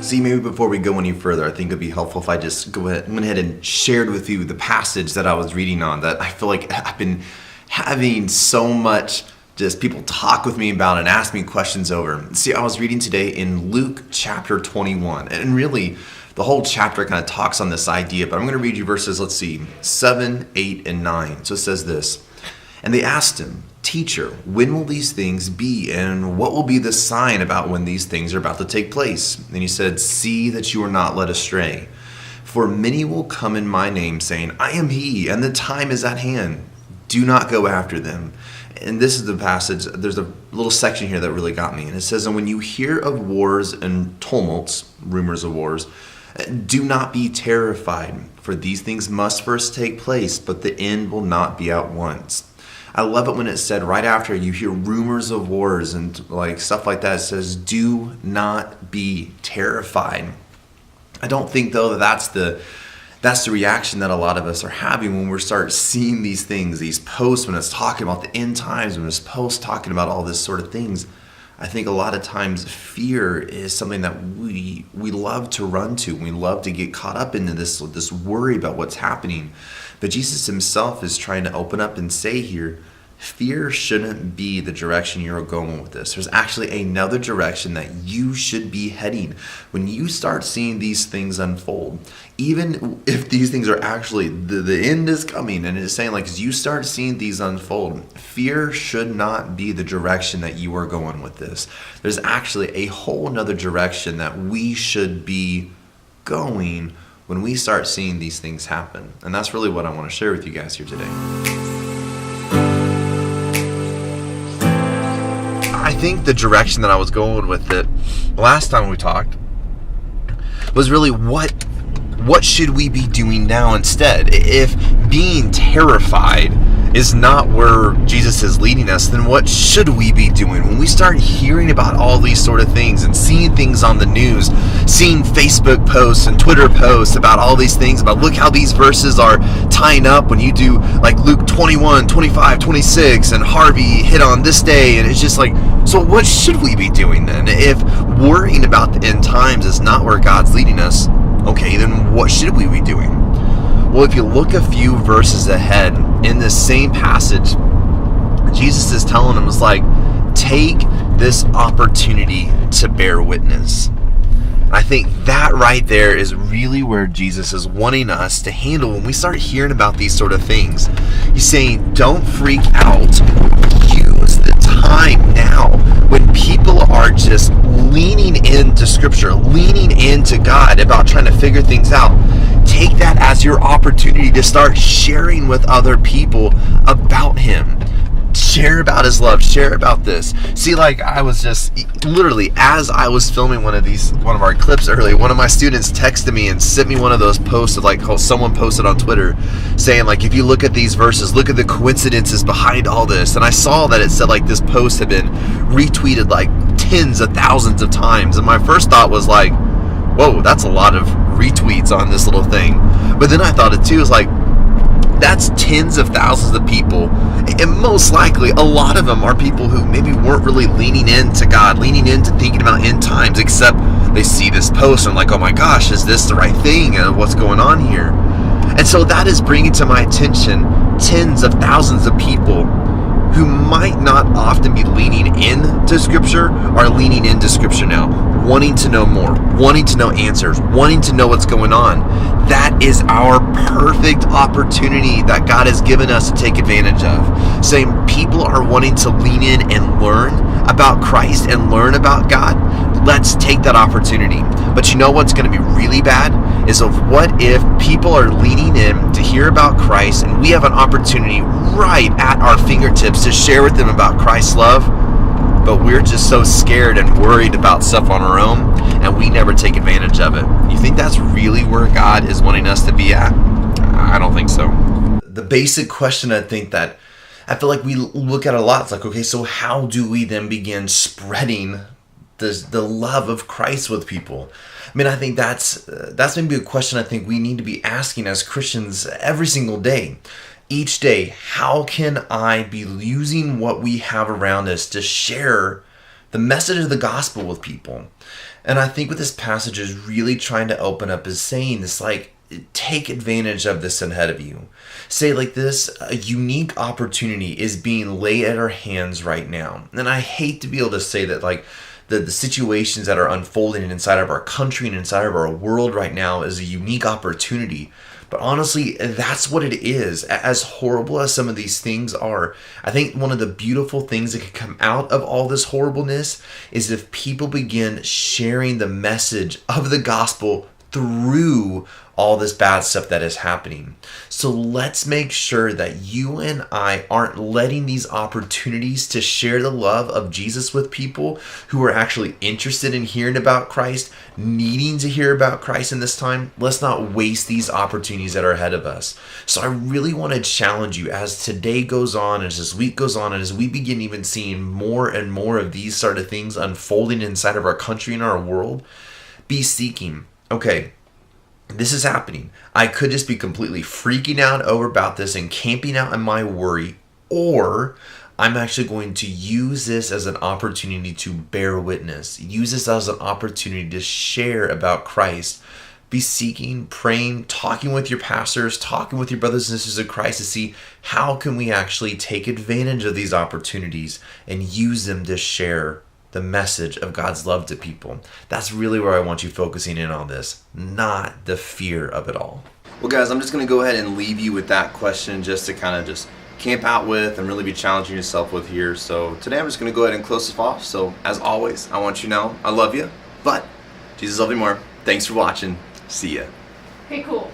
See, maybe before we go any further, I think it'd be helpful if I just went ahead and shared with you the passage that I was reading on that I feel like I've been having so much just people talk with me about and ask me questions over. See, I was reading today in Luke chapter 21, and really the whole chapter kind of talks on this idea, but I'm going to read you verses, 7, 8, and 9. So it says this, "And they asked him, 'Teacher, when will these things be, and what will be the sign about when these things are about to take place?' And he said, 'See that you are not led astray. For many will come in my name, saying, I am he, and the time is at hand. Do not go after them.'" And this is the passage. There's a little section here that really got me. And it says, "And when you hear of wars and tumults," rumors of wars, "do not be terrified, for these things must first take place, but the end will not be at once." I love it when it said right after you hear rumors of wars and like stuff like that, it says, "Do not be terrified." I don't think though that's the reaction that a lot of us are having when we start seeing these things, these posts, when it's talking about the end times, when it's posts talking about all this sort of things. I think a lot of times fear is something that we love to run to. We love to get caught up into this worry about what's happening. But Jesus himself is trying to open up and say here, fear shouldn't be the direction you're going with this. There's actually another direction that you should be heading. When you start seeing these things unfold, even if these things are actually, the end is coming, and it's saying like, as you start seeing these unfold, fear should not be the direction that you are going with this. There's actually a whole nother direction that we should be going when we start seeing these things happen. And that's really what I want to share with you guys here today. I think the direction that I was going with it last time we talked was really what should we be doing now instead? If being terrified is not where Jesus is leading us, then what should we be doing? When we start hearing about all these sort of things and seeing things on the news, seeing Facebook posts and Twitter posts about all these things, about look how these verses are tying up when you do like Luke 21, 25, 26, and Harvey hit on this day, and it's just like, so what should we be doing then? If worrying about the end times is not where God's leading us, okay, then what should we be doing? Well, if you look a few verses ahead in this same passage, Jesus is telling them, it's like, take this opportunity to bear witness. I think that right there is really where Jesus is wanting us to handle when we start hearing about these sort of things. He's saying, don't freak out. Use the time now when people are just leaning into Scripture, leaning into God about trying to figure things out. Take that as your opportunity to start sharing with other people about Him. Share about His love. Share about this. See, like I was just literally, as I was filming one of our clips earlier, one of my students texted me and sent me one of those posts of like how someone posted on Twitter saying like, if you look at these verses, look at the coincidences behind all this. And I saw that it said like this post had been retweeted like tens of thousands of times. And my first thought was like, whoa, that's a lot of retweets on this little thing. But then I thought it too, is like, that's tens of thousands of people, and most likely a lot of them are people who maybe weren't really leaning into God, leaning into thinking about end times, except they see this post and like, oh my gosh, is this the right thing? What's going on here? And so that is bringing to my attention tens of thousands of people who might not often be leaning into Scripture are leaning into Scripture now, wanting to know more, wanting to know answers, wanting to know what's going on. That is our perfect opportunity that God has given us to take advantage of. Saying people are wanting to lean in and learn about Christ and learn about God. Let's take that opportunity. But you know what's going to be really bad is of what if people are leaning in to hear about Christ and we have an opportunity right at our fingertips to share with them about Christ's love, but we're just so scared and worried about stuff on our own and we never take advantage of it. You think that's really where God is wanting us to be at? I don't think so. The basic question I think that I feel like we look at a lot, it's like, okay, so how do we then begin spreading the love of Christ with people? I mean, I think that's maybe a question I think we need to be asking as Christians every single day. Each day, how can I be using what we have around us to share the message of the gospel with people. And I think what this passage is really trying to open up is saying this, like, take advantage of this ahead of you. Say like this, a unique opportunity is being laid at our hands right now. And I hate to be able to say that, like, the situations that are unfolding inside of our country and inside of our world right now is a unique opportunity. But honestly, that's what it is. As horrible as some of these things are, I think one of the beautiful things that could come out of all this horribleness is if people begin sharing the message of the gospel through all this bad stuff that is happening. So let's make sure that you and I aren't letting these opportunities to share the love of Jesus with people who are actually interested in hearing about Christ, needing to hear about Christ in this time. Let's not waste these opportunities that are ahead of us. So I really want to challenge you as today goes on, as this week goes on, and as we begin even seeing more and more of these sort of things unfolding inside of our country and our world, be seeking. Okay, this is happening. I could just be completely freaking out over about this and camping out in my worry, or I'm actually going to use this as an opportunity to bear witness. Use this as an opportunity to share about Christ. Be seeking, praying, talking with your pastors, talking with your brothers and sisters in Christ to see how can we actually take advantage of these opportunities and use them to share the message of God's love to people. That's really where I want you focusing in on this, not the fear of it all. Well, guys, I'm just going to go ahead and leave you with that question just to kind of just camp out with and really be challenging yourself with here. So today I'm just going to go ahead and close this off. So as always, I want you to know I love you, but Jesus loves you more. Thanks for watching. See ya. Okay, cool.